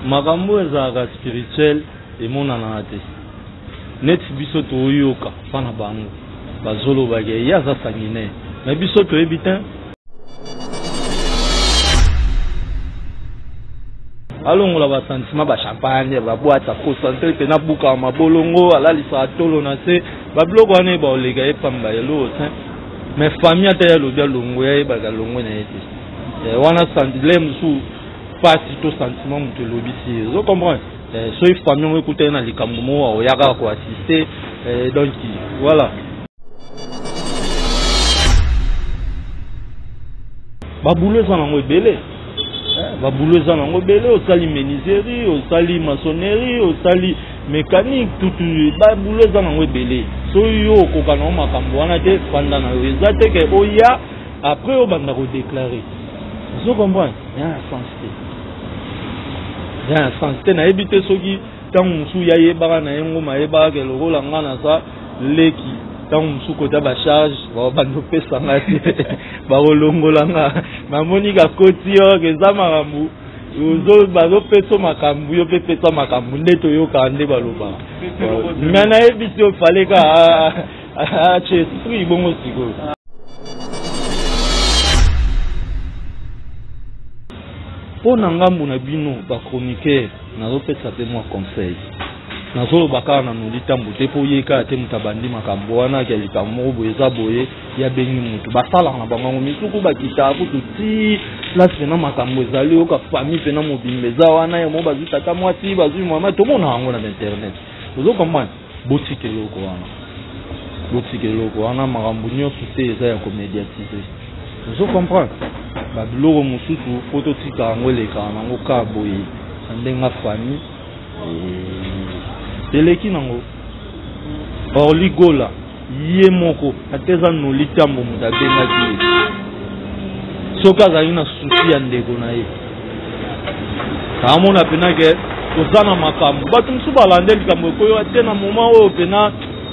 makambo ezalaka spirituel emonana te net biso toyoka pana bango bazolobaka ye aza sanguinaire mais biso toyebi te alongola basentiment bachampagne babwata concentré mpe na buka mabolongo alalisa tolo na se babiloko wana ebaolega ye pamba yelo te mais famille ata ya lobi alongo yayebaka longo na ye te wana sentile mosusu pasi to sentiment moto elobi si ozo comprendre soki famille ngo ekutani na likambo moko oyaka koassiste donc voilà babulo eza nango ebele babulo eza nango ebele osali menuiserie osali maçonnerie osali mécanique tutu babulo eza nango ebele soki yo okoka nango makambo wana te fanda na yo eza te ke oya après obanda kodéclare ozo comprendre ya sens te nayebi te soki ntango mosusu yayebaka na ye ngoma ayebaka ke lokola nga na za leki ntango mosusu kota bacharge babanda opesanga te bakolongola nga namoni kakoti yo eza makambo bazopesa makambo yo mpe pesa makambo nde toyokaka nde balobaka me nayebi te ofaleka ache esprit bongo sikoyo mpo na ngambu na bino bachroniqueur nazopesa te mwa conseil nazoloba kaka na noli ntambo te mpo oyeka te moto abandi makambo wana ke likambo moko boye eza boye yabengi motu basalaka na bango misuku bakitaka kutu ti place mpena makambo ezali oyoka famille mpena mobimba eza wana ya mo bazwi tata mwasi bazwi mama tomona yango na internet ozokomprendre botika eloko wana makambo nyonso te eza ya komediatise ozokomprendre babiloko mosusu po totika yango elekaka nango ka boye na ndenga famille eleki nango orligola ye moko ateza noli ntambo moto abengaki ye soki azali na susi ya ndeko na ye kaamona pena ke oza na makambo bato mosusu balande likambo ekoyo te na moma oyo pena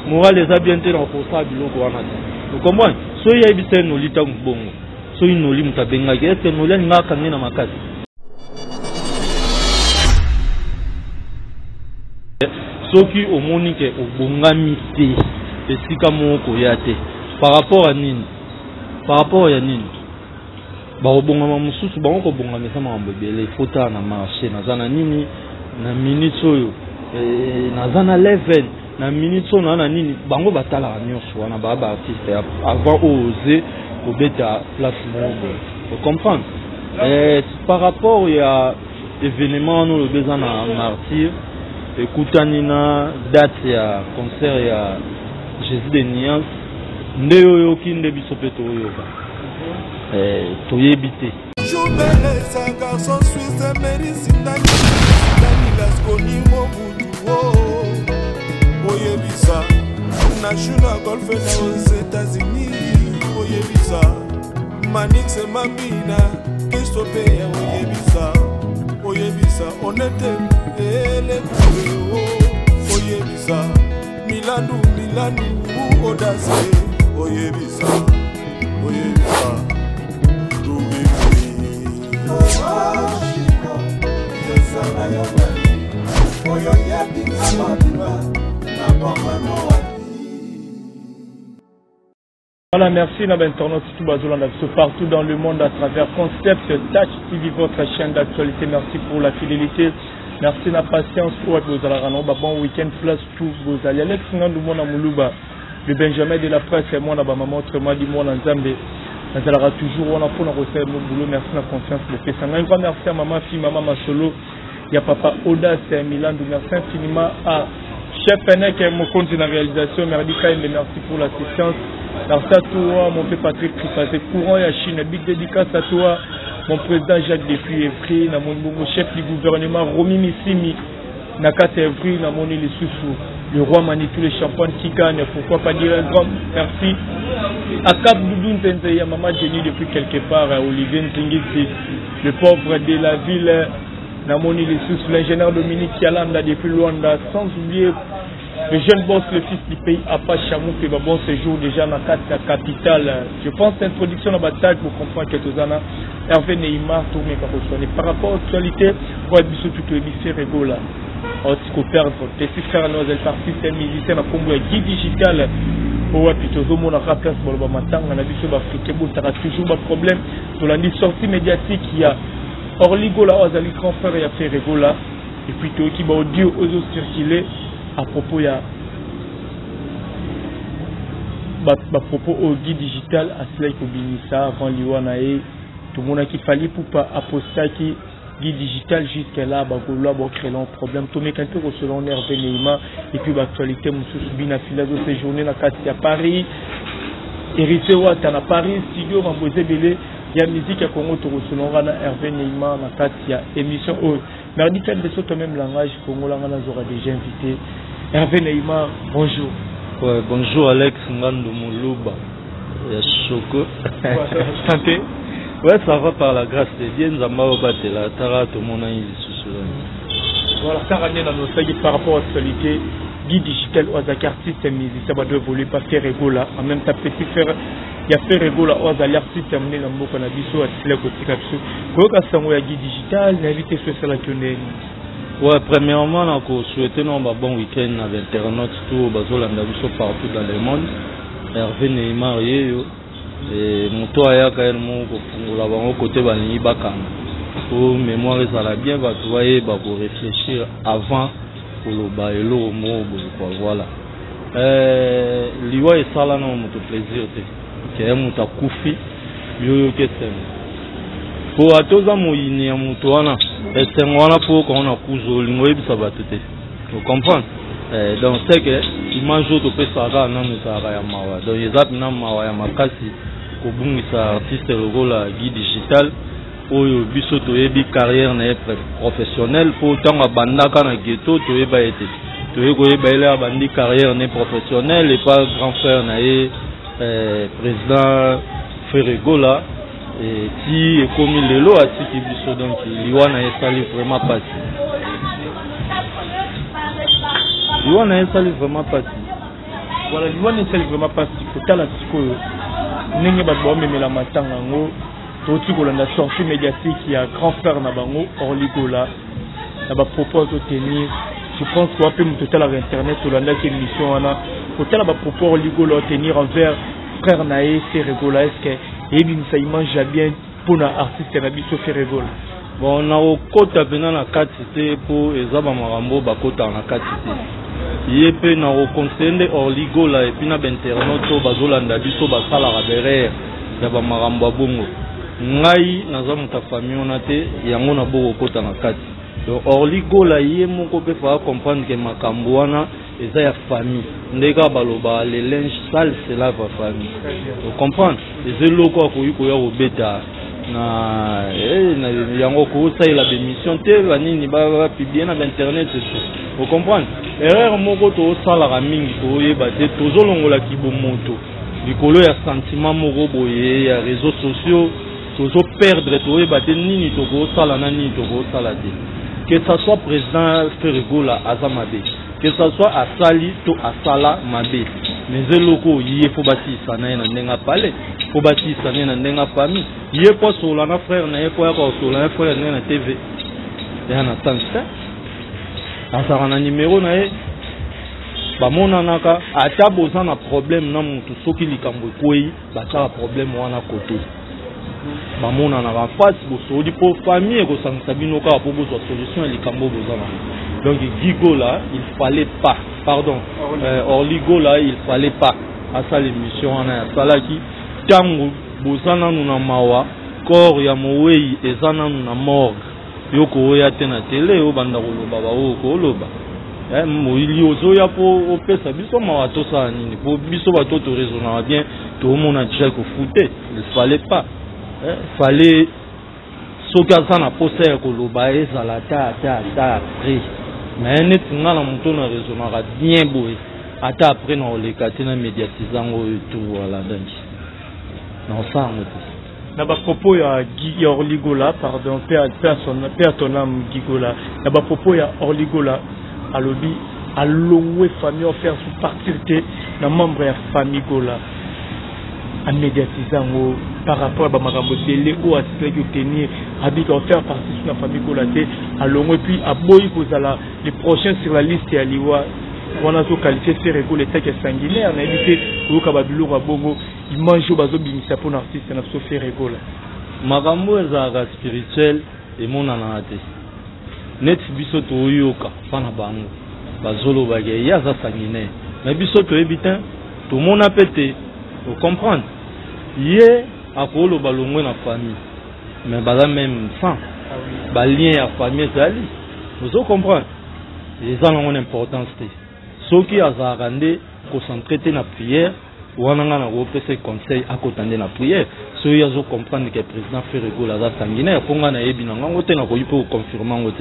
morale eza bien te na kosala biloko wana te okomprendre soki yayebisa ye noli ntango bongo soki noli moto abengaki eske noli alingaka kange na makasi soki omoni ke obongami te esika moko koya te par rapport ya nini bakobongama mosusu bango kobongamisa makambo ebele fotala na marché naza na nini na minute oyo naza na level na minute oyo na nini bango batalaka nyonso wana baa baartiste avant oose kobeta place moko ocomprendre par rapport ya événement wana olobi eza na martyr ekutani na date ya concert ya Jésus de Niance nde oyoki nde biso mpe toyoka toyebi te National Golf aux États-Unis, oyebisa Manix et Mambina, Christophe oyebisa honnête ele oyebisa Milanu Audace oyebisa Voilà, merci à l'internaute partout dans le monde à travers Concept Touch TV, votre chaîne d'actualité. Merci pour la fidélité. Merci la patience pour vous allez bon week-end place tout vous allez Alex Ngandoumo Moulouba le Benjamin de la presse et moi maman autrement dit moi Nzambe Nazala toujours on a pour refaire mon boulot. Merci la confiance de fait ça. Un grand merci à maman fille maman Masolo, il y a papa Audace et Milan, merci infiniment à Chef Penek et mon compte de la réalisation. Merci pour l'assistance. Merci à toi, mon père Patrick Tripazé, courant et à Chine. Big dédicace à toi, mon président Jacques Depuis Evry, mon chef du gouvernement Romy Missimi, Nakate Evry, mon les Soussou, le roi Manitou, les champagnes qui gagnent. Pourquoi pas dire un grand merci à Cap Doudoun Tenzeya, maman Jenny depuis quelque part, à Olivier Nzingiti, le pauvre de la ville. Namoni les Soussou, l'ingénieur Dominique Yalanda depuis Luanda, sans oublier Le jeune boss, le fils du pays, Apa Chamou, qui va bon séjour déjà dans la capitale. Je pense que l'introduction de la bataille pour comprendre quelques années. Hervé Neymar, tourné par Ossouane. Par rapport à l'actualité, pour être bisous tout le lycée Régola. On s'y perdre. Les six frères nous ont parti, c'est un musicien à Congo, guide digital. Pour être plutôt au monde, on a place pour le matin. On a vu sur l'Afrique, il y a toujours un problème. Sur la sortie médiatique, il y a Orligola, Ozali, grand frère, il y a fait Régola. Et puis, qui va audio, aux circuler. À propos, il y a propos au guide digital, à cela il faut binissa avant l'Iwanae, tout le monde qui fallait pour pas aposter qui guide digital jusqu'à là, bah créer un problème. Tout le monde qui est selon Hervé Neymar et puis l'actualité, mon sous bien affilé de ces journées dans à Paris, hérité ou à Paris, studio, Mambosé Belé, il y a musique à Congo, tout selon Hervé Neymar dans la émission. Merdi quand de ce même langage, Congo, là, on aura déjà invité. Hervé Neymar, bonjour. Ouais, bonjour Alex Ngando Moulouba. Choko. Santé. Ouais, ça va par la grâce de Dieu. Nzamba Obatela, Tara, tout le monde a eu des voilà, ça ramène dans nos sages par rapport à l'actualité. Guide digital, aux artistes et musiciens, ça va voler pas faire Régola. En même temps, petit frère, il y a fait Régola, aux artistes terminé dans le mot qu'on a dit, soit à la côté capsule. Quand on a guide digital, l'invité sur la tournée. Ouais, premièrement, on a souhaité un bon week-end avec internautes tout partout dans le monde. Hervé Neymar, et mon toit a quand même au côté de Bakang. Pour mémoire, ça l'a bien, pour réfléchir avant pour le bailo, voilà. Liwa et Sala, non, mon plaisir, qui est mon koufi, yo que c'est. Pour à tous amoyini à mon toit, c'est un pour qu'on a cousu l'ingweb ça va tout. Vous comprenez? Donc c'est que image au topé Sara non mais ça va mawa. Donc les apps non mawa ya makasi ko bungi sa artiste logo la guide digital oyo biso to yebi carrière na professionnelle pour tant abandaka na ghetto to yeba été. To yego yeba ile bandi carrière na professionnelle et pas grand frère na président Ferregola. Et si comme il est là, si biso donc Liwana est sali vraiment pas. Liwana est sali vraiment pas. Voilà, Liwana est sali vraiment pas. Faut tala siko. N'engue ba bombe mais la matanga ngo. Toti ko landa sortie médiatique il y a grand frère na bango Orligola. Na ba propose de tenir. Je pense qu'on peut me total sur internet ou landa qui émission ana. Faut tala ba propose Orligola tenir envers frère naé c'est Régola est-ce que et bien ça mange bien pour l'artiste na biso faire Régola. Bon na okota pena na katité pour ezaba marambo bakota na katité. Yepé na okonseinde Orligola et puis na internaute bazolanda biso basala rabere ya ba marambo bongo. Ngai naza muta famille on ate yango na boko kota na kati. Donc Orligola yé moko pe fa comprendre que makambo wana eza ya famille. Ndeka baloba les linges sales c'est la famille. Vous comprenez? Les locaux ko ya obeta na yango ko ça il a des missions te vanini ba publier na internet c'est. Vous comprenez? Erreur moko to sala ka mingi ko yeba te tozolongola kibomoto. Likolo ya sentiment moko boye ya réseaux sociaux tozo perdre to yeba te nini to ko sala na nini to ko sala te. Que ça soit président Ferregola Azamabe, que ça soit Asali to Asala Mabe, mais les locaux y faut bâtir ça n'a pas faut bâtir ça n'a pas mis. Y est pas sur la frère n'a pas sur la frère n'a TV. Et en attendant ça, dans un numéro n'a ba mona naka ata boza na problème na mutu soki likambo koyi ba ta problème wana côté. Bamona na ba face bosodi pour famille ko sangisa bino ka pour bozo solution likambo bozana. Donc Gigola, il fallait pas, pardon, Orligola, il fallait pas à ça l'émission na salaki tango bozana na mawa corps ya moweyi ezana na morgue yoko ya tena tele o banda ko loba ba o ko loba. Moili ozoya po opesa biso mawa to sa nini po biso ba to raisonner bien tout le monde a déjà ko fouté, il fallait pas. Fallait sokaza na posa ya koloba ezala ta après mais net nga na muto na raisonnera bien boy ata après na olekati na médiatisant tout voilà donc non ça on na ba propos ya Orligola pardon père ton âme Gigola na ba propos ya Orligola alobi à longue famille offert sous partir de membre de la famille Gola à médiatiser par rapport à Marambo Télé ou à ce que tenir habite à faire partie de la famille Gola à longue et puis à Boy Kozala les prochains sur la liste et à Liwa on a tout qualifié faire rigoler les têtes sanguinaires on a évité au Kababilo Rabongo il mange au bazo bimisa pour l'artiste on a tout fait rigoler Marambo est spirituel et mon anate net biso to yoka pana bango bazolo bagé ya za sanguinaire mais biso to ebitin tout mon apété vous comprendre yé akolo balongwe na famille mais bala même sans ba lien à famille zali vous comprenez les gens ont une importance ceux qui azarande concentrer na prière ou on a un conseil à côté de la prière ceux qui ont comprendre que le président fait rigoler la sanguinaire pour qu'on ait bien on a pour confirmer on a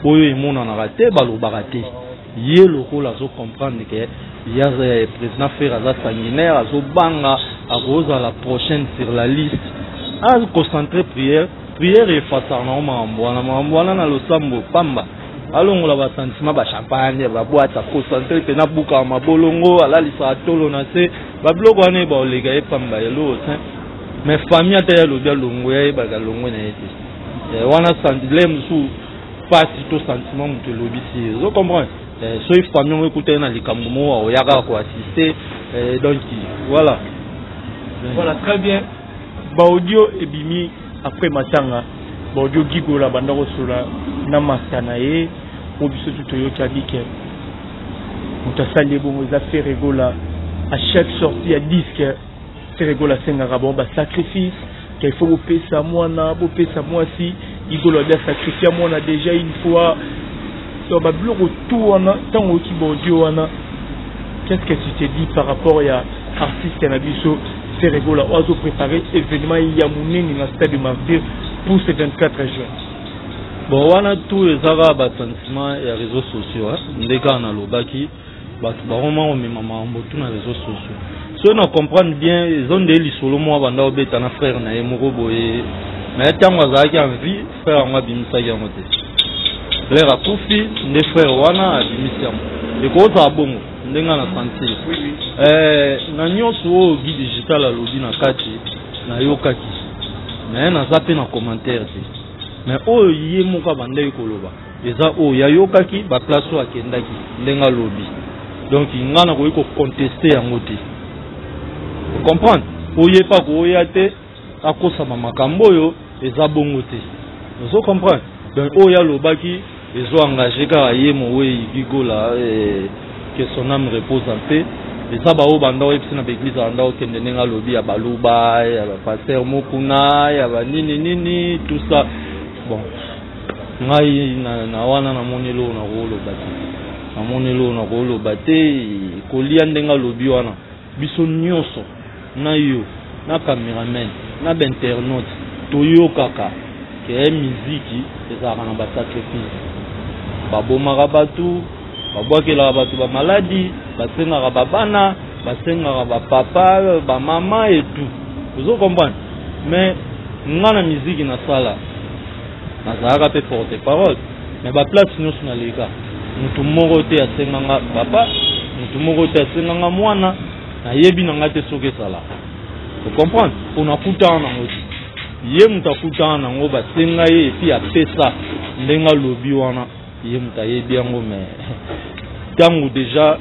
oyo mon en raté balo baraté yé le rôle à comprendre que il y a le président fait la sanguinaire à banga à rose à la prochaine sur la liste à concentrer prière et face à mamboana na lo sambo pamba alongo la sentiment ba champagne ba boîte à concentrer pe na buka mabolongo ala lisa tolo na se ba bloko ane ba olega e pamba yelo mais famille ta ya lo dia longo ya ba ga longo na yete wana sentiment sou pas tout sentiment mutu lobisi vous comprenez so il famille on écouter na likambo mo ya ga ko assister donc voilà très bien ba audio ebimi après matanga ba audio gigola bandako sula na masana ye au biso tout yo kabike mutasali bongo za faire rigola à chaque sortie à disque faire rigola senga bon ba sacrifice qu'il faut pesa mwana bo pesa mwasi igolo bien sacrifier mwana déjà une fois so ba blo retour na tango ki bo audio wana qu'est-ce que tu te dis par rapport à artiste na biso faire rigola oiseau préparer événement ya muneni na stade de Martyr pour ce 24 juin. Bon, on a tous les arabes sentiment et les réseaux sociaux. Les gars, on a l'obaki. Vraiment, on met maman en tous les réseaux sociaux. Si on comprend bien, ils ont des listes solo moi, on a obéi à un frère, on a un morobo et. Mais quand on a envie, frère, on a bimisa yamote. Les rakoufi, les frères, on a bimisa. Les gros abongo, on a un senti. Na nyonso guide digital à l'odi na kati, na yokaki. Mais on a zappé dans commentaire. Mais oh yé moka bandé koloba eza oh ya yokaki ba place wa kendaki ndenga lobby donc ngana ko contester yango te vous comprendre oyé pas ko oyate akosa makambo yo eza bongo te vous comprendre donc oh ya lobaki ezo engagé ka yé mo we gigola que son âme repose en paix eza ba o banda o epsina l'église anda o kende ndenga lobby ya baluba ya ba pasteur mokuna ya ba nini tout ça. Bon, ngai na wana na monelo na rolo bate. Na monelo na rolo bate kolia ndenga lobi wana. Biso nyonso na yo, na cameraman, na internaute, toyo kaka ke musique ezaka na ba sacrifice. Babomaka batu, babwakela batu ba maladie, basengaka babana, basengaka ba papa, ba maman et tout. Vous comprenez? Mais ngana musique na sala nazaka pe porte parole mais ba place nyonso na leka mutu moko te asenganga papa mutu moko te asenganga mwana na yebi na ngate soke sala vous comprendre on a kutana nango ye mutu akutana nango basenga ye et puis apesa ndenga lobi wana ye mutu ayebi yango mais tango déjà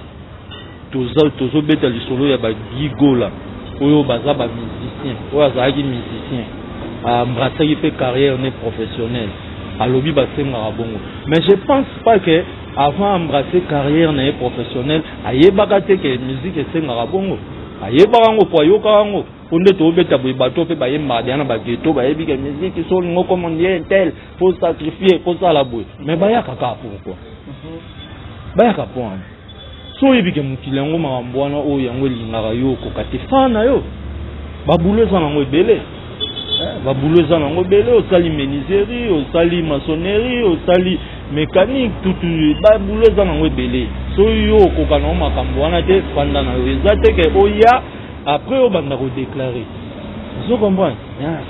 tozo beta lisolo ya ba gigola oyo baza ba musicien oyo azalaki musicien embrasser fait carrière professionnelle à lobby basenga bongo mais je pense pas que avant embrasser carrière professionnelle ayebaka te que musique esenga bongo ayebaka ngo po yoka ngo onde to beta boy bato pe bayemba diana ba ghetto bayebi que musique so ngo comme on dit tel faut sacrifier faut ça la boy mais bayaka ka pourquoi bayaka point so yebi que mukilengo mambwana o yango lingaka yo ko katifana yo babulo sana ngo ebele babulo za nango bele osali menuiserie osali maçonnerie osali mécanique tout babulo za nango bele so yo kokana makambo wana te fanda na yo eza te ke oya après obanda ko déclarer vous comprenez ya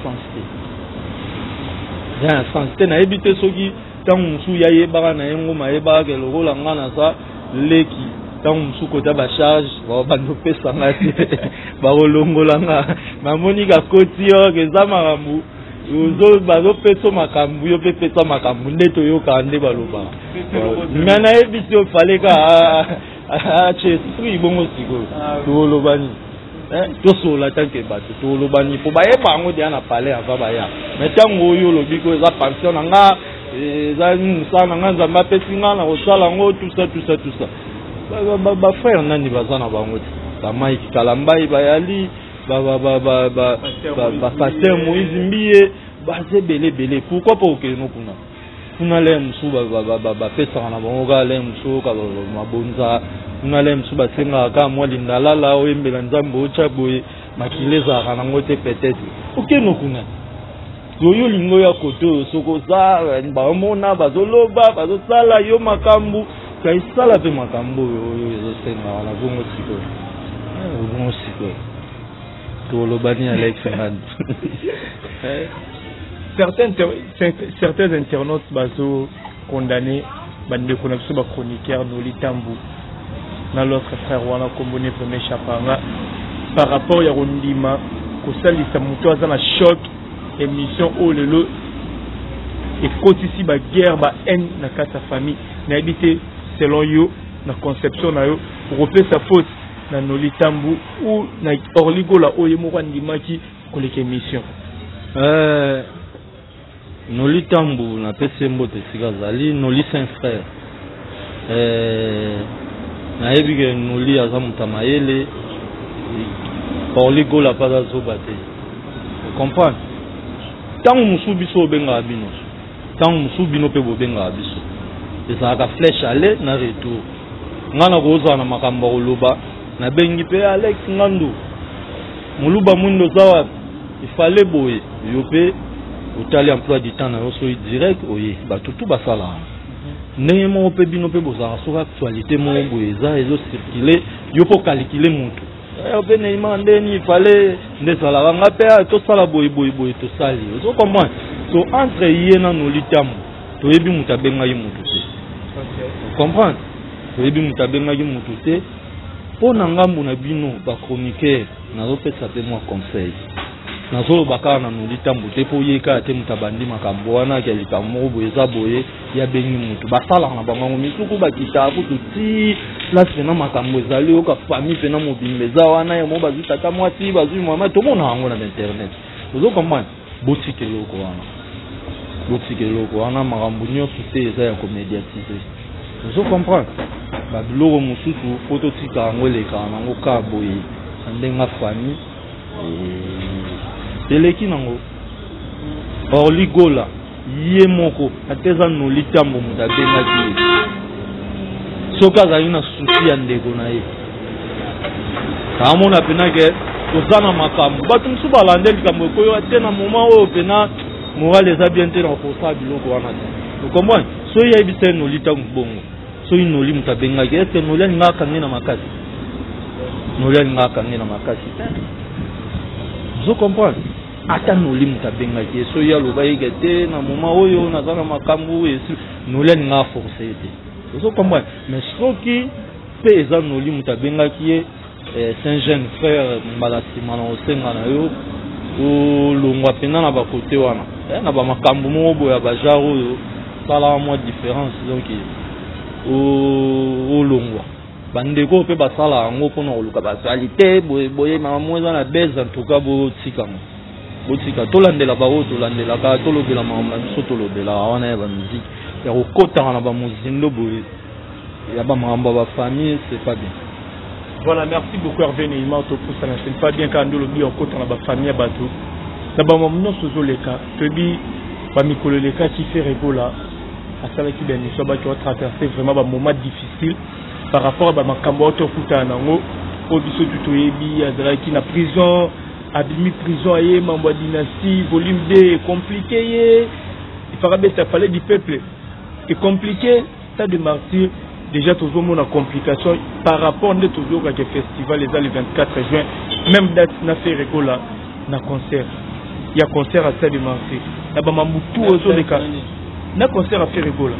sens te na ebité soki tangu musu ya yebaka na yengo mayebaka ke lokola ngana sa leki tant musu kota ba charge ba bando pesa ngati ba rolongolanga mamoni ka koti yo keza makambu uzo bazo peso makambu yo pe pesa makambu ndeto yo kande baloba ngana ebisi yo fale ka chesprit bongo siko to lobani to sola tanke bato to lobani po ba yeba ngo dia na pale ava ba ya metango yo lobiko za pension nga za musana nga nzamba pesi nga na osala ngo tout ça ba frère nani bazana bango ba Mike Kalambai ba yali ba pasteur Moïse Mbiye ba belé pourquoi pas que nous kuna le musu ba pesa na bango ga le musu ka mabonza kuna le musu ba senga ka mwa lindalala o embela nzambo cha boye makileza kana ngote peut-être ok no kuna yo lingo ya koto soko za ba mona bazoloba bazosala yo makambu kai sala pe makambu yo senga na bongo siko to lobani Alex Fernand certains internautes bazo condamnés bande connexion ba chroniqueur Noli Tambu na l'autre frère wana kombone premier chapanga par rapport ya rondima ko salisa muto azana choc émission au lelo et kotisi ba guerre ba haine na kata famille na habité selon yo na conception na yo pour sa faute na Noli Tambu ou na orligo la oye mo rondimaki ko leke émission Noli Tambu na pese mbote sikazali Noli Saint frère na ebige Noli azamuta mayele orligo la pada zobate comprendre tangu musubiso benga bino tangu musubino pe bobenga biso eza ka flèche aller na retour ngana koza na makambo oloba na bengi pe Alex Ngandu muluba mundo zawa ifale boye yope utali emploi du temps na yoso direct oye ba tutu basala ndenge mo pe bino pe bozara sur actualité mo boye za ezo circuler yo po calculer mutu pe ne imande ni fallait nde sala nga pe to sala boye to sali so comment so entre yena Noli Tambu to yebi mutabenga yi mutu te comprendre to yebi mutabenga yi mutu te po na ngambu na bino ba chroniqueur na zo pesa pe moi conseil na zo bakana na Noli Tambu te po yeka te mutabandi makambo wana ke likambo boye za boye ya bengi mutu basala na bango misuku bakitabu tuti la sena makambo ezali oka famille pena mobimbeza wana ya mo bazita ta mwati bazui mama to mona hango na internet ozo comprendre botike loko wana makambo nyonso te eza ya komediatiser ozo comprendre ba biloko mususu photo tika hango leka nango ka boye ndenga famille eleki nango orligola ye moko ateza Noli Tambu mutabengaki soka za ina susi ya ndeko na ye kamona pena ke kozana makambo batu musu balande likambo koyo ate na moment oyo pena morale eza bien te na kosa biloko wana te okomboani so ya ebisa Noli Tambu bongo so Noli mutabengaki ese Noli alingaka nge na makasi zo comprendre ata Noli mutabengaki so ya loba yeke te na moment oyo nazana makambo esi Noli alinga forcer te so comprendre mais soki pe eza Noli mutabengaki ye Saint jeune frère mbala sima na osenga na yo o longwa pena na ba côté wana na ba makambo mo boya ba jaro oyo sala mo différence donc o longwa bandeko pe basala ngo pona oluka ba qualité boye mama eza na base en tout cas botika tolandela ba oto landela ka tolobela mama so tolobela wana ya ba musique ya kokota na ba muzindo boye ya ba mamba ba famille c'est pas bien. Voilà, merci beaucoup Hervé Neymar to pour ça c'est pas bien quand le bi okota na ba famille ya bato na ba mamno sozo leka tebi ba mikolo leka qui fait rigola asala ki ben so ba ki va traverser vraiment ba moment difficile par rapport à ba makambo to kuta nango o biso tuto yebi azala ki na prison abimi prison aye mambo dynastie volume 2 compliqué il fallait du peuple et compliqué ça de martyr déjà toujours mon complication par rapport à toujours à festival les le 24 juin même date na fait rigola na concert il y a concert à ça de martyr na ba mamutu ozo leka na concert à faire rigola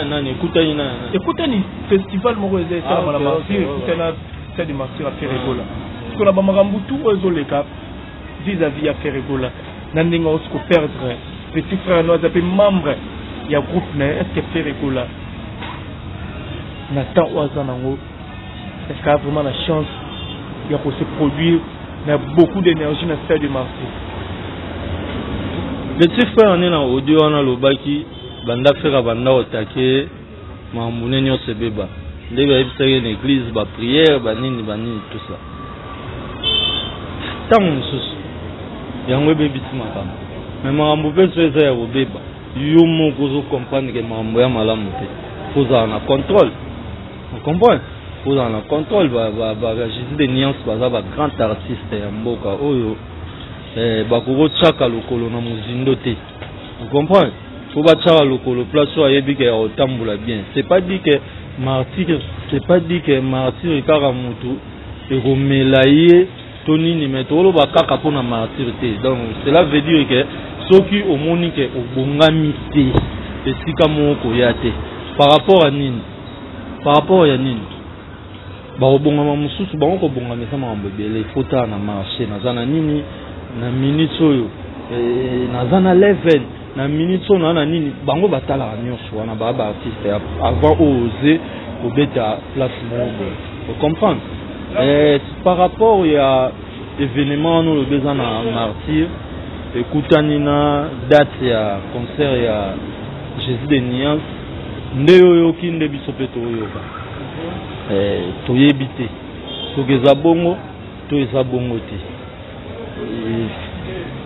nani écoutez na écoutez festival moko eza ça la martyr écoutez na c'est du martyr à faire rigola parce que la bamarambu tout ozo les cap vis-à-vis à faire rigola nandinga osko perdre petit frère nous appelé membre il y a groupe mais est-ce que faire rigola Nathan Ouazanango est-ce qu'il a vraiment la chance il y a pour se produire il y a beaucoup d'énergie dans le stade de Marseille. Petit frère on est dans audio on a le baki banda frère banda otake mamune nyo sebeba ndeba ebisaka une église ba prière ba nini tout ça tant mususu yango bebiti makamba mais mambo peso eza ya obeba yo moko zo comprendre que mambo ya malamu te faut en contrôle on comprend faut en contrôle ba Jésus de nuances baza ba grand artiste ya mboka oyo bakoko chaka lokolo na muzindo te on comprend faut ba chaka lokolo place oyo yebi ke otambola bien c'est pas dit que martyr kaka mutu ekomelaye tonini mais tolo ba kaka pona martyr te donc cela veut dire que soki omoni ke obongami te esika moko ya te par rapport à nini ba obongama mususu ba ko bongama sa mambo bele fota na marché na zana nini na minutes oyo na level na minutes oyo na nini bango batala nyonso wana ba artiste avant oser obeta place moko vous comprenez par rapport à événement nous le besoin na martyr ekutani na date ya concert ya Jésus de Nuances ndeyo kinde biso peto yoka toyebi te soki eza bongo to eza bongo te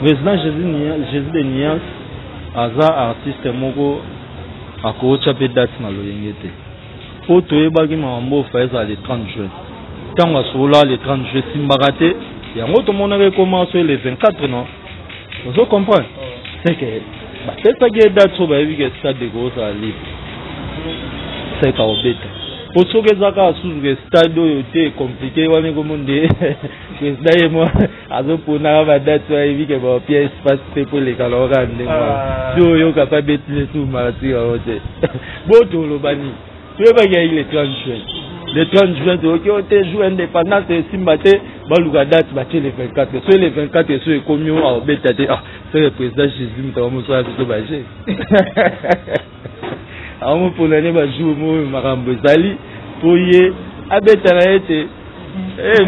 président Jésus de Nuances aza artiste moko akootya mpe date na loyenge te po toyebaki makambo ofa eza le 30 juin ntango asola le 30 juin simbaka te yango tomonaka ekomasa le 24 non ozo comprendre c'est que bapesaki date so bayebi ke stade ekozala libre seka obeta po soki ezaka asusu ke stade oyo te compliqué wana ekomonde président ye mo azoponaka badate ayebi ke bapia espace te po elekala oka ndenge si oyoka pa betile su martyr yango te bo tolobani toyebaki yai le 30 juin le 30 juin toyoki o te jour indépendance esimba te baluka date batie le 24 so le 24 so ekomi o aobeta te c'est le président Jésus mutaka mosala biso baje aomoponane bajour moyo makambo ezali po ye abeta na ye te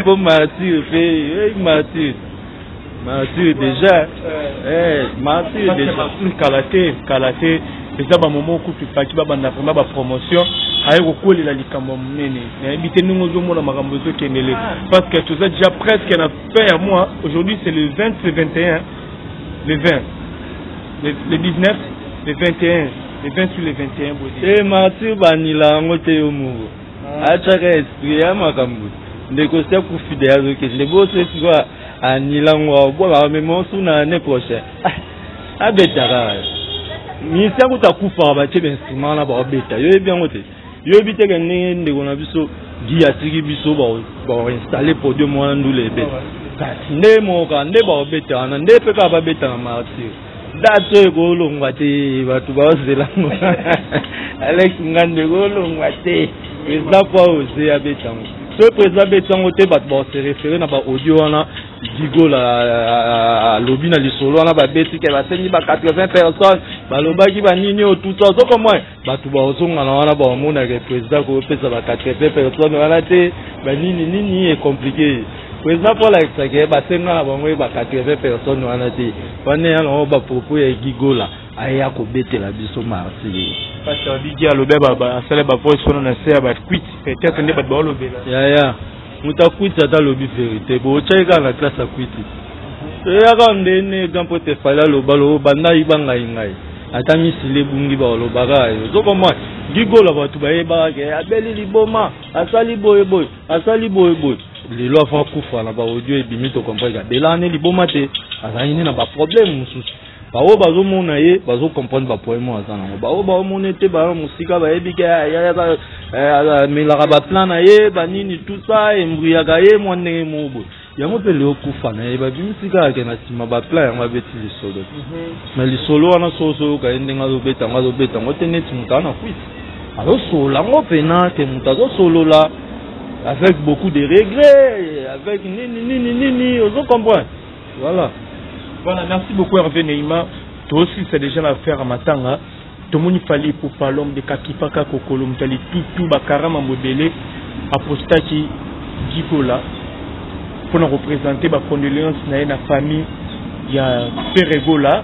bo martyr mpe martyr déjà martyr déjà kalate eza bamomo okutu epaki babanda vraimen bapromotion aye kokolela likambo monene nayebi te ndenge ozomona makambo ezokendele parce que toza déjà presque na fin ya mois aujourd'hui c'est le 20 le 21 le 20 le 19 le 21 le 20 sur le 21 martyr banila yango te yo moko achaka esprit ya makambo ndeko sia kufide azokende bosesikoa anilango abwaka memosu na année prochaine abetaka misia kutakufa batie bainstrument na baobeta yoyebi yango te yoyebi teke ndenge ndeko na biso gi atiki biso bainstalle podium wana ndula ebeta kasi nde moka nde baobeta wana nde mpe kaka babeta na martyr date oyo ekolongwa te bato baozelango alex ngande ekolongwa te eza po ose abetango so président abetango te bato baose référé na baaudio wana gigola alobi na lisolo wana babeti ke basengi ba 80 personnes balobaki banini oyo tout ça soko mwa bato baozongana wana baomonaka président koopesa ba 80 personnes wana te banini nini ecompliqué président Paul akisake basenga na bango ba 80 personnes wana te wana yango bapropos ya gigola aya kobetela biso martyr parce que Didier alobe asala bavoice wana na se ya baquit peut-être nde bato baolobela ya muta kwiti ata lobi vérité bootyaika na classe ya kwiti eyaka ndene gampo te fala lobalo banda ibanga ingai ata misile bungi baolobaka yo zokomwa gigola bato bayebaka ke abeli liboma asali boyeboye lelo afa kufa na baaudio ebimi tokomprendre abelane liboma te azali ne na baproblème mosusu bao bazomona ye bazokomprendre bapoemo aza nango bao baomona ete bana mosika bayebi ke amelaka baplan na ye banini tout ça embruyaka ye mwa ndenge mobo yango pe le okufa na ye babimisika yake na nsima baplan yango abeti lisolo mais lisolo wana soso oyoka ye ndenge azobeta yango te neti moto ana kwiti azosola yango mpena te moto azosolola avec beaucoup de regrets avec nini ozo comprendre voilà merci beaucoup Hervé Neima. Toi aussi c'est déjà l'affaire à Matanga tomoni fali pour palom de kakipaka kokolo mutali tout bakarama modélé apostaki Gibola pour nous représenter ma condoléance na la famille ya Ferregola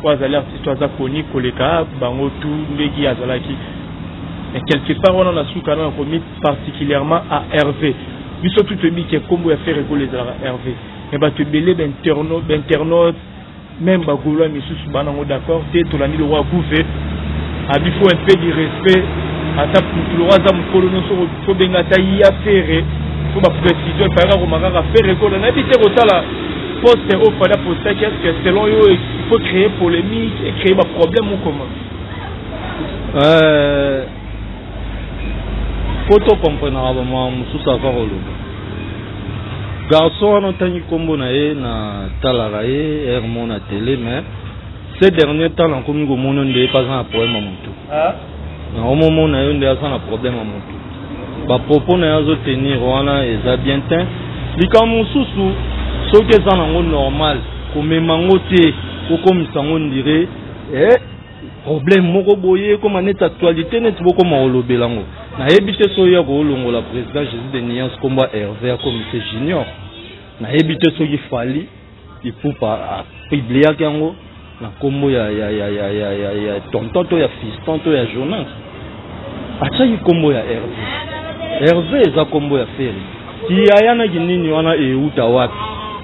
pour azali artiste aza koni koleka bango tout ndegi azalaki et quelque part on a su kana commis particulièrement à Hervé biso tout le mike kombo ya Ferregola ezala Hervé mais ba te belé d'internaute même ba golo misusu bana ngo d'accord te to landi le roi Gouvé abi faut un peu de respect ata pour le roi za mukolo no so ko benga tayi ya Ferré faut ma précision par rapport au Macara Ferregola na bité kotala poste au fada poste qu'est-ce que selon eux il faut créer polémique et créer un problème ou comment faut to comprendre moi mususa varolo garçon on tangi kombo na ye na talara ye hermo na télé mais ces derniers temps na komi ko mono ndé pas un problème à mutu na au moment na yo ndé asa na problème à mutu ba propos na yazo tenir wana eza bien teint likamu susu soki eza nango normal komemango te kokomisango ndire problème moko boye koma neti actualité neti bokoma olobelango nayebi te soki ya koolongola président Jésus de Niance komba Hervé comité junior nayebi te soki fali ipupa apibliaki yango na kombo ya tonton to ya fiston to ya Jonas atiaki kombo ya Hervé eza kombo ya Ferry kiyaya na kinini wana euta wapi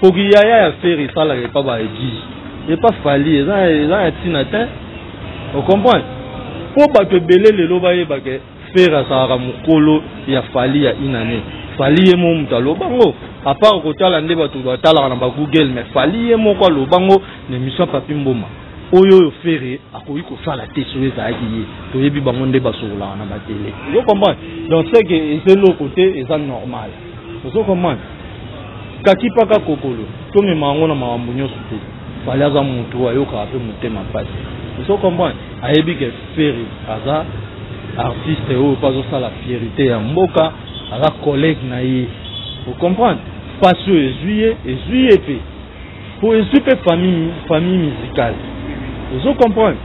po kiyaya ya Ferry esalaka epa baegige epa fali eza ya ntina te okomprendre po bato ebele lelo bayebake Ferry asalaka mokolo ya fali ya inane fali ye mo moto alobango apart kotala nde bato batalaka na bagoogle mais fali ye moko alobango na émission Papi Mboma oyo Ferry akoki kosala te soki ezalaki ye toyebi bango nde basokolaka na batele ozo comprendre donc c'est que eza eloko te eza normal ozo comprendre kakipaka kokolo tomema yango na makambo nyonso te fali aza motu ayokaka mpe motema mpasi ozo comprendre ayebi ke Ferry aza artiste oyo mpo azosala fierté ya mboka aza collègue na ye ocomprendre pasi oyo ezwi ye mpe po ezwi mpe famille musicale ozo comprendre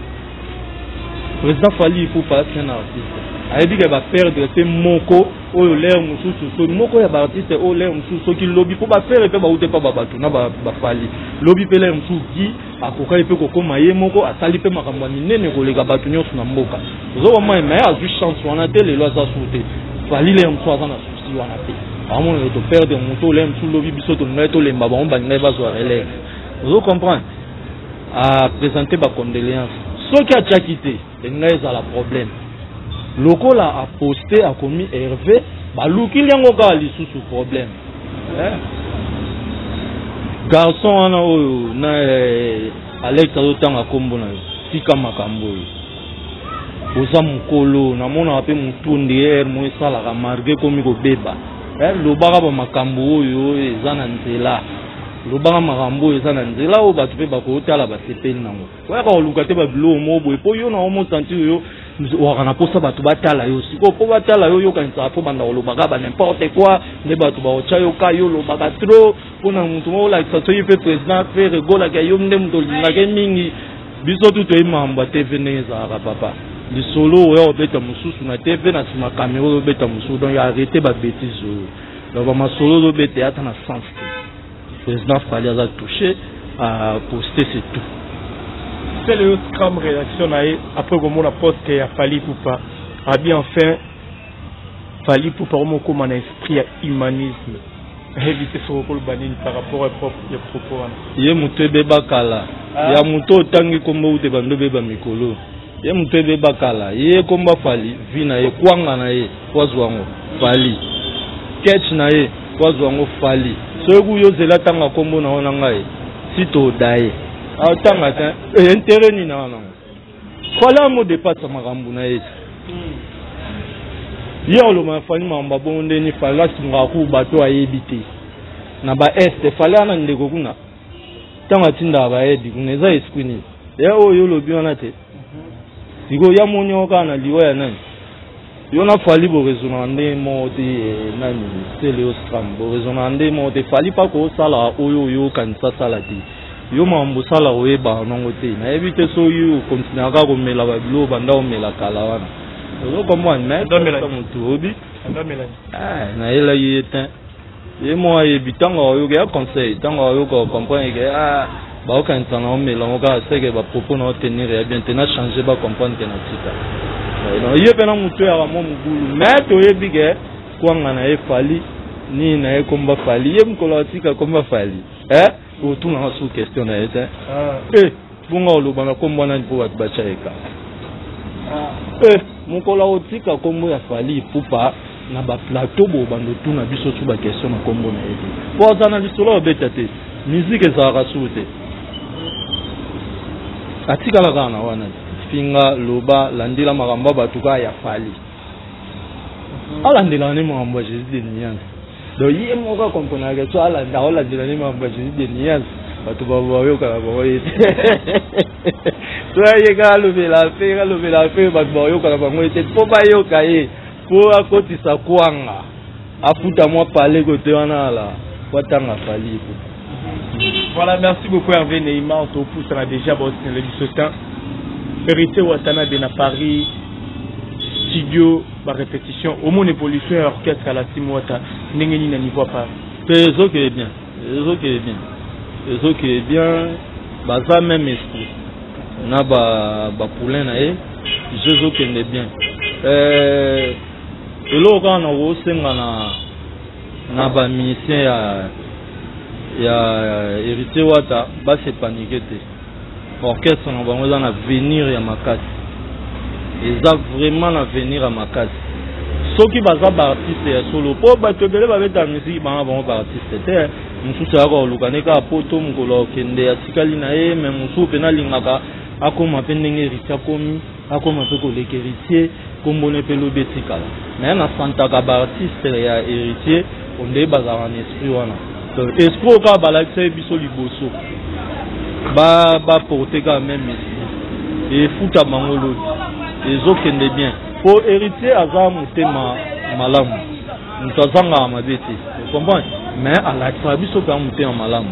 président Fally Ipupa c'est un artiste ayebi ke baperdre te moko oyo lere mosusu so moko ya baartiste oyo lere mosusu soki lobi mpo bapere mpe baute mpa babato na bafali lobi mpe lere mosusu gi akokali mpe kokoma ye moko asali mpe makambo ya minene koleka bato nyonso na mboka ozokomona me azwi chance wana te lelo aza su te Fally lere mosusu aza na susi wana te amonaka toperdre moto lere mosusu lobi biso tolingai tolemba bango balingai bazwa relève ozocomprendre apresente bacondoléance soki atiaki te elingai ezala problème lokola a posté a commis Hervé baluki yango ka lisusu problème garçon wana oyo na Alex azotanga kombo na tika makambo oza mukolo na mona pe mutundi mo esalaka marge komi kobeba lobaka ba makambo oyo eza na nzela lobaka makambo eza na nzela oyo bato mpe bakotala basepeli nango oyaka koluka te babilo mo boye po yo na omo sentir yo wakana posa bato batala yo siko po batala yo yokanisaka po banda kolobaka ba n'importe quoi nde bato baotya yo ka yo lobaka trop mpona motu moko olakisa soki mpe président fe regolaka yo nde moto olingaka mingi biso tu toyebi makambo ya tv ndenge ezalaka papa lisolo oya obeta mosusu na tv na nsima kamera ozobeta mosusu donc arrete babétise oyo donc bamasolo ozobeta ata na sens te président Fally aza touché à poster c'est tout. C'est le scrum réaction après comment la poste à Fally Ipupa a bien enfin Fally Ipupa comme un esprit humanisme éviter ce rôle banni par rapport à propre propos ye mutebe bakala ya muto tangi kombo ute bando beba mikolo ye mutebe bakala ye komba Fally vina ye kwanga na ye kwazwango Fally sketch na ye kwazwango Fally soku yo zela tanga kombo na ona ngai sito daye tanga ta intérêt ni na wana Fally mo dépasse makambo na ye yo lo ma Fally mamba bonde ni Fally singa ku bato ayebite na ba est fallait ana ndeko kuna tanga tinda ba edi kuna eza esprit ni ya oyo lobi wana te siko ya monyo kana liwa ya nani yo na fali bo resonande mo te nani Stelios Tram bo resonande mo te fali pa ko sala oyo yo kanisa sala te yo mambo sala oyeba nongo te na ebite so yo continue ka ko mela ba bilo banda o mela kala wana yo comprendre mais domela mutu obi domela na ela yete ye mo ebitanga oyo ga conseil tanga oyo ko comprendre que ba o kanisa na o mela o ka seke ba propos na tenir ya bien tena changer ba comprendre que na tita non ye pena mutu ya mo mugulu mais to yebi ke kwanga na e fali ni na e komba fali ye mkola tika komba fali autour na sous question na ete bunga oloba na kombo na po wat bachaeka mukola otika kombo ya fali pupa na ba plateau bo bando tout na biso tu ba question na kombo na ete po za na lisolo obeta te musique za rasute atika la kana wana finga loba landila maramba batuka ya fali alandila ne maramba Jésus de Niance do ye moka kompona ke so alanda alandila ne maramba Jésus de Niance batuba bayo kala bayo so ye ka lobela fe bayo kala bango te po bayo kaye po akotisa kwanga afuta moi parler côté wana la watanga fali. Voilà, merci beaucoup Hervé Neymar, on te pousse on a déjà bossé le soutien. Hérité Ouattana de Paris, studio, ma répétition, au moins évolution orchestre à la Timouata, n'engeni n'a n'y voit pas. C'est ça qui est bien, baza même esprit. Na ba poulain na je zo qui est bien. Et là on a aussi na ba musicien ya hérité Ouattana, ba se paniquer. Orchestre na bango na venir ya makasi eza vraiment na venir à makasi soki baza ba artiste ya solo po bato bele ba beta musique ba bango ba artiste te mususu ya ko lukaneka poto mukolo kende ya sikali na ye mais mususu pe na lingaka akoma pe ndenge héritier komi akoma pe ko leke héritier kombone pe lobetikala mais na santaka ba artiste ya héritier onde baza en esprit wana donc esprit ka balakisa biso liboso ba porter quand même ici et fouta mangolo les autres kende bien pour héritier aza mutema malamu mutazanga mabeti vous comprenez mais à la tradition quand mutema malamu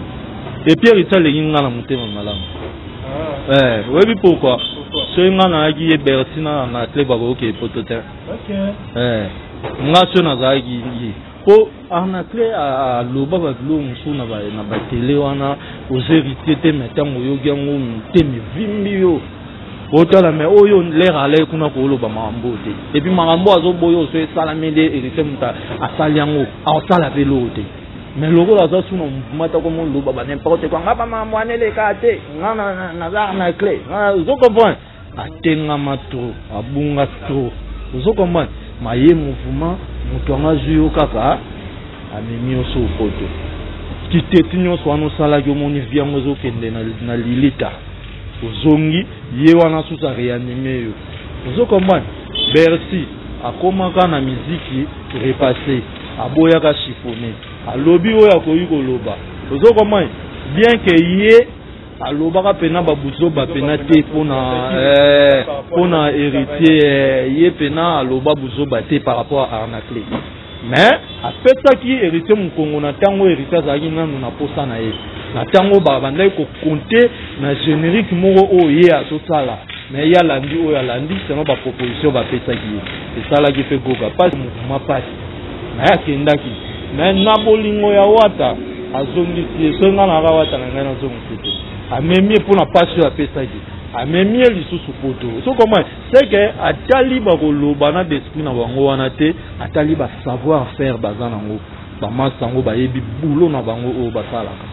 et puis héritier le nginga na mutema malamu oui pourquoi ce nga na aki e bertina na tle babo ke potote nga so na za aki po arnacle à loba ba bilo musu na ba télé wana aux héritiers te metango yo gango te mi vimbi yo otala me oyo l'air aller kuna ko loba mambo te et puis mambo azo boyo so sala mede héritier muta asali yango a sala velo te mais logo la za suna mata ko mon loba ba n'importe quoi ngaba mambo anele ka te ngana na za na clé zo comprendre atenga matro abunga tro zo comprendre maye mouvement mutonga zuyo kaka amemi oso poto kiteti nyonso wana osalaki omoni viango ezokende na lilita ozongi ye wana susu areanime yo ozokomprendre Bercy akomaka na miziki repasse aboyaka chiffone alobi oyo akoyi koloba ozokomprendre bien que ye alobaka pena babuzoba pena te pona héritier ye pena aloba buzoba te par rapport à arnacle mais apesaki héritier mukongo na tango héritier azalaki nanu na posa na ye na tango babandaki kokonte na générique moko oyo ye azosala mais ye alandi oyo alandi selon baproposition bapesaki ye esalaki mpe goga pasi mouvement pasi naye akendaki mais na bolingo ya wata azongisi ye so nga naka wata na ngai nazongisi te amemi mpona pasi oyo apesaki amemi ye lisusu poto so comment c'est que atali bakoloba na d'esprit na bango wana te atali basavoir faire baza nango bamasa yango bayebi bulo na bango oyo basalaka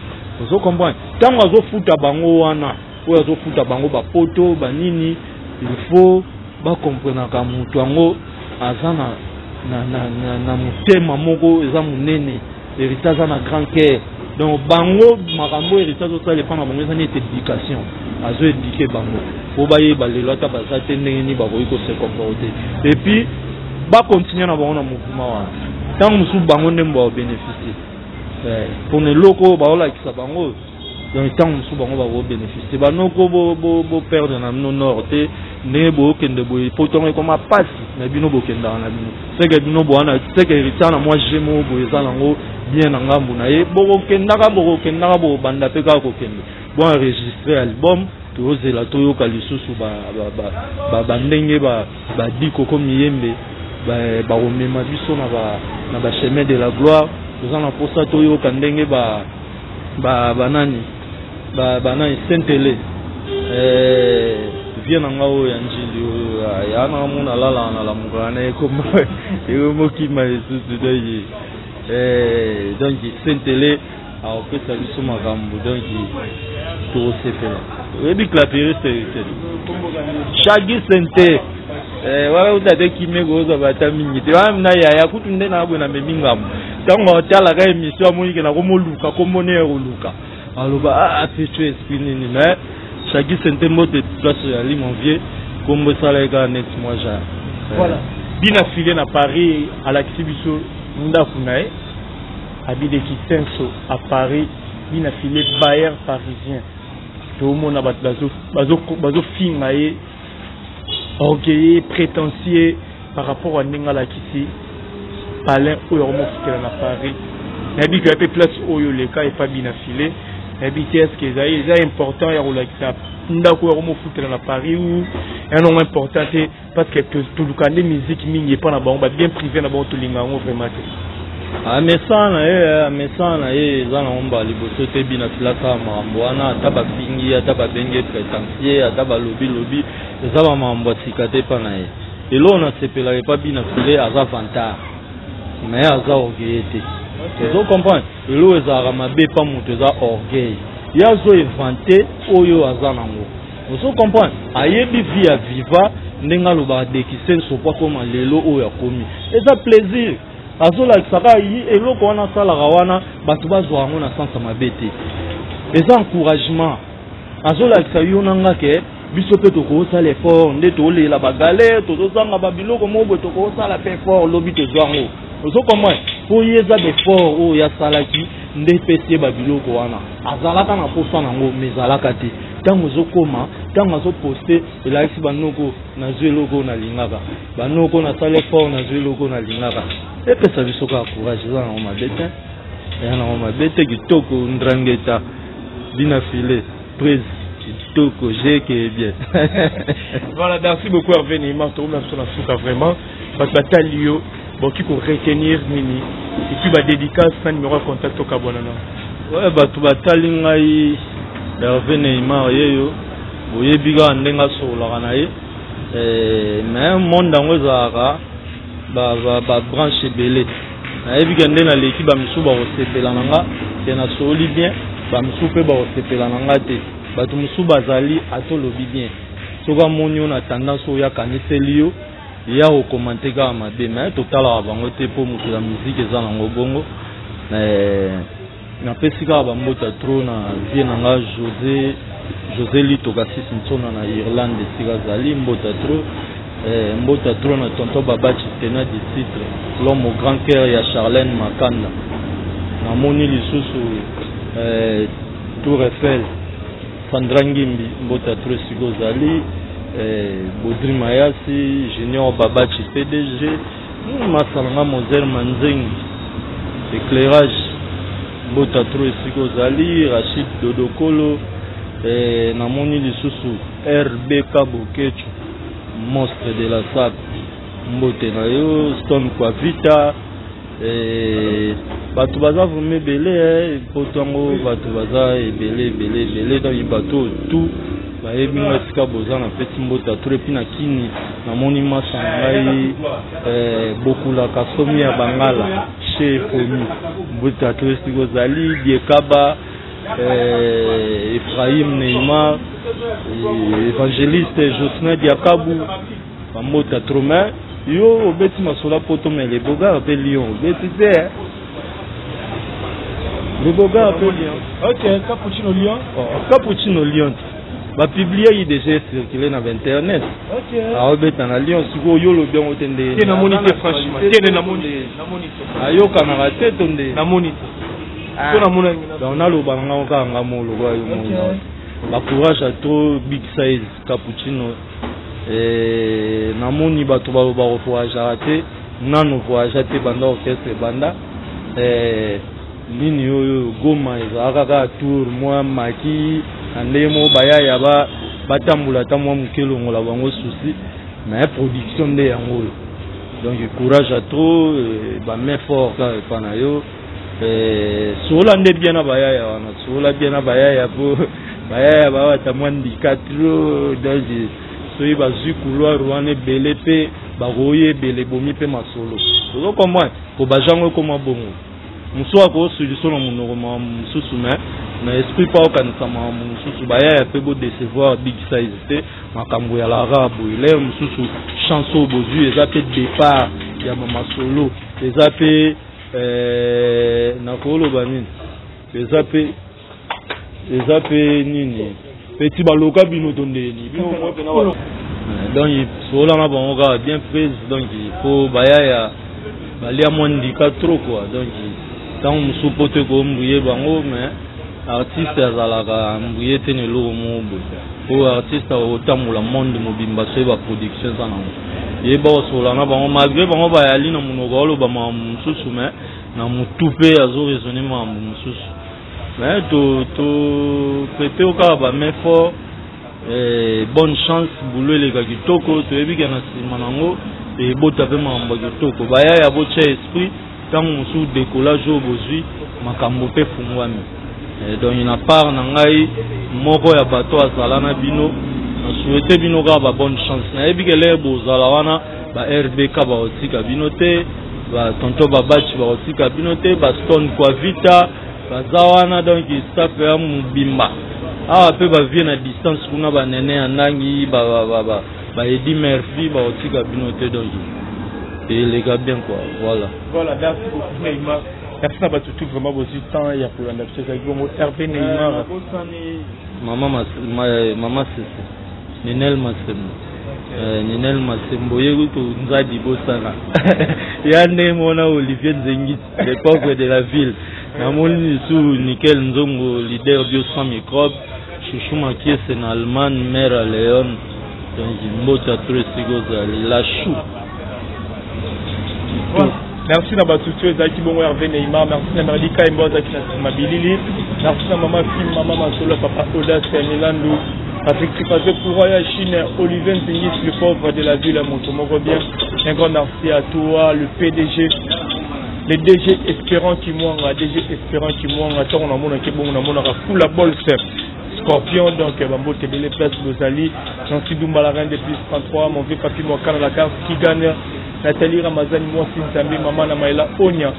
so comprendre ntango azofuta bango wana oyo azofuta bango bapoto banini il faut bakomprenaka moto yango aza na motema moko eza monene héritier aza na grand cœur donc bango makambo héritier azosala epa na bango eza neti éducation azo éduquer bango po bayeba lelo ata baza te ndenge nini bakoki kose comporter et puis bakontinue na bango na mouvement wana ntango mosusu bango nde mbo babénéficie pour ne loko baola qui sabango donc tant musu bango ba bénéficier ba noko bo perdre na no norte ne bo kende bo potongo comme passe mais bino bo kenda na bino c'est que bino bo na c'est que ritana moi jemo bo ezalango bien na ngambu na ye bo kenda ka bo banda pe ka ko kende bon enregistrer album tozela toyoka lisusu ba ndenge ba diko comme yembe ba omema biso na ba chemin de la gloire tozana pour ça toyoka ndenge ba nani sentele vient en haut ya njili ya na muna lala na la mugana comme moki ma lisusu donc sentele a opesa biso makambo donc to sepela ebi clapere c'est chagi sente wala utate kimego za batamini te wa na ya kutunde na bwe na memingam tango tala ka emission amonike na komoluka komone oluka aloba apetue esprit nini mais chagi sente mote place ya limonvier kombo sala ka net moi ja voilà bina filé na Paris à la Kibiso nda kunae habide Kisenso à Paris bina filé Bayer parisien tout le monde a bazo fingaye orgueilleux prétentieux par rapport à Ningala Kisi Palin ou Yormo Fikela na Paris nabi que peu place oyo le cas est pas bien affilé nabi est-ce que c'est important ya rola ça ndako Yormo Fikela na Paris ou un nom important c'est parce que tout le cas de musique mingi pas na ba bien privé na ba to lingango vraiment amesana ye zana omba liboso te bina filaka mambo wana ataba pingi ataba benge prétentieux ataba lobi ezaba mambo sikate pana ye elo na sepela pas bina filé aza vanta mais aza orgueil te tu comprends elo ezara mabe pa muto eza orgueil yazo inventé oyo aza nango tu comprends ayebi via viva ndenga loba de Kisenso pas comme lelo oyo akomi eza plaisir azola saka yi eloko wana sala rawana batu bazwa ngo na sansa mabete eza encouragement azola sayo nanga ke biso pe toko sala effort nde to lela bagale to zanga babiloko mobo toko sala pe fort lobi te zwango ozo comment po yeza de fort o ya salaki nde pesi babiloko wana azalaka na posa nango mezalaka te tango zokoma tango zo poster elaki banoko na zweloko na lingaka banoko na sala effort na zweloko na lingaka et que ça veut dire courage ça on m'a bête et on m'a bête kitoko ndrangeta bina filé prise kitoko j'ai que bien voilà merci beaucoup Hervé Neymar to na sur la souka vraiment parce que talio bon qui pour retenir nini et puis ba dédicace sans numéro de contact au kabonana ouais ba tu batali ngai Hervé Neymar yeyo boyebiga ndenga sola na ye mais monde ngozaka ba branche belé na ebigende na leki ba misuba osepela nanga te na soli bien ba misupe ba osepela nanga te batu misuba zali atolobi bien soka monyo na tendance oya kaniseli yo ya o commenter ka mabe mais totala bango te po mutu la musique eza nango bongo na pesika ba mbota tro na vie nanga José Lito kasisi nsona na Irlande sika zali mbota tro mbota tro na tonton Babachi tenant du titre l'homme au grand cœur ya Charlène Makanda na moni lisusu Tour Eiffel Sandra Ngimbi mbota tro siko zali Baudry Mayasi Junior Babachi PDG Masalanga Moser Manzengi éclairage mbota tro siko zali Rachid Dodokolo na moni lisusu RBK Bokechu monstre de la SAP mbote na yo Stone Kwavita batu baza vume belé potango batu baza belé dans bateau tout ba yebi esika boza na petit mbota tout epi na kini na moni masa ngai bokula kasomi ya bangala chez Fomi mbota tout esiko zali Diekaba Ephraim Neymar évangéliste Josna Diakabu Bamota Troma yo obeti masola poto mais les bogards de Lyon obeti c'est les bogards de Lyon ok Cappuccino Lyon Cappuccino Lyon ba publier il déjà circulé na internet ok a obeta na Lyon siko yo lo bien otende na monite franchement tiene na monite ayo kana raté tonde na monite donc naloba nanga okaka nga molo kwa yo mona bacourage à trop big size cappuccino namoni bato baloba kovoyagaka te nano voyage te banda orchestre banda nini oyo goma ezalaka kaka tour mwa maki na ndenge moko bayaya batambola ata mwa moke elongola bango susi mais production nde yango oyo donc courage à trop bamain fort kaka epa na yo sola nde bien na bayaya wana sola bien na bayaya po bayaya bawata mwa ndikatro donc soki bazwi couloir wana ebele mpe bakoyi ebele ebomi mpe masolo ozokomwa po bajango ekoma bongo mosusu akosolution na monoko mawa mosusu mais na esprit pa okanisa mawa mosusu bayaya mpe bodecevoir big size te makambo ya lara boye lere mosusu chance oyo bozwi eza mpe départ ya bamasolo eza mpe nakoloba nini eza mpe nini peti baloka bino tondeni bino mwa pena wala donc sola na bango kaka bien prise donc il faut bayaya balia mwa ndika trop quoi donc ntango mosusu po te kombuye bango mais artiste azalaka mbuye te na eloko moko boye po artiste akotambola monde mobimba soki baproduction eza nango yeba kosola na bango malgré bango bayali na monoko oloba makambo mosusu mais na motu mpe azoraisonne makambo mosusu mais prêter au cas bamain fort bonne chance boulot eleka kitoko toyebi ke na nsima nango ebota mpe makambo ya kitoko bayaya botya esprit ntango mosusu décollage oyo bozwi makambo mpe fungwami donc na part na ngai moko ya bato azala na bino nasuete bino kaka babonne chance nayebi ke lere bozala wana ba-rbk bakotika bino te batonto babachi bakotika bino te bastone kwa vita baza wana donc staff ya mobimba awa mpe bavie na distance kuna banene ya ndangi baedi merfi bakotika bino te donc eleka bien quoi voilà merci beaucoup Neymar merci na bato tout vraiment bozwi temps ya kolanda biso ezalaki bongo Hervé Neymar mama sese Ninel Masembo Ninel Masembo oyebi tonzadi bosana ya nde mona Olivier Nzengiti le pauvre de la ville namoni su Nickel Nzongo leader bio sans microbe Chouchou Makiese na Allemagne mère Léon donc mbota tresegozali la chou. Merci na batutu ezaki bongo Hervé Neymar, merci na Merlika Mboza qui na Mabilili, merci na maman Kim, maman Masolo, papa Audace Milandu, Patrick Tripazé pour Royal Chine, Olivier Nzengis, le pauvre de la ville à Montomoro bien. Un grand merci à toi, le PDG, les DG espérant qui m'ont, DG espérant qui m'ont, attends on a mon qui bon on a mon full la bolse. Scorpion, donc Bambo Tebele Place Bozali, Nancy Dumba la reine de plus 33, mon vieux papi Mokana la carte qui gagne, Nathalie Ramazani, moi Sintambi, maman Namaela Onya,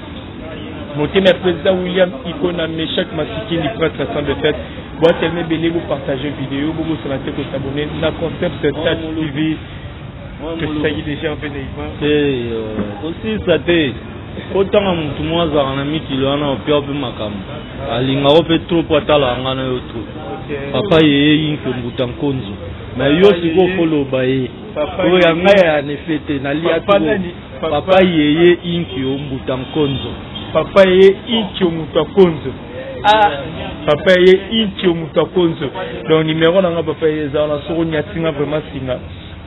mon témé président William Ikona, Meshak Masikini, prêtre à de fête, boîte elle belé vous partagez vidéo, vous sur la tête vous abonner, la concept Touch TV, que ça y est déjà en fait aussi ça t'est. Autant que moi, j'ai un ami qui l'a un peu de macam. Alinga ope trop pour tala ngana yoto. Papa yeye inke mbuta konzo. Mais yo siko follow bae. Ko yanga ya nefete na lia to. Papa yeye inke mbuta konzo. Papa yeye inke mbuta konzo. Ah, papa yeye inke mbuta konzo. Donc numéro na papa yeye za na soko nyatinga vraiment singa.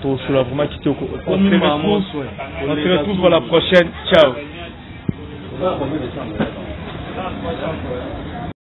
To sula vraiment kitoko. On se retrouve pour la prochaine. Ciao.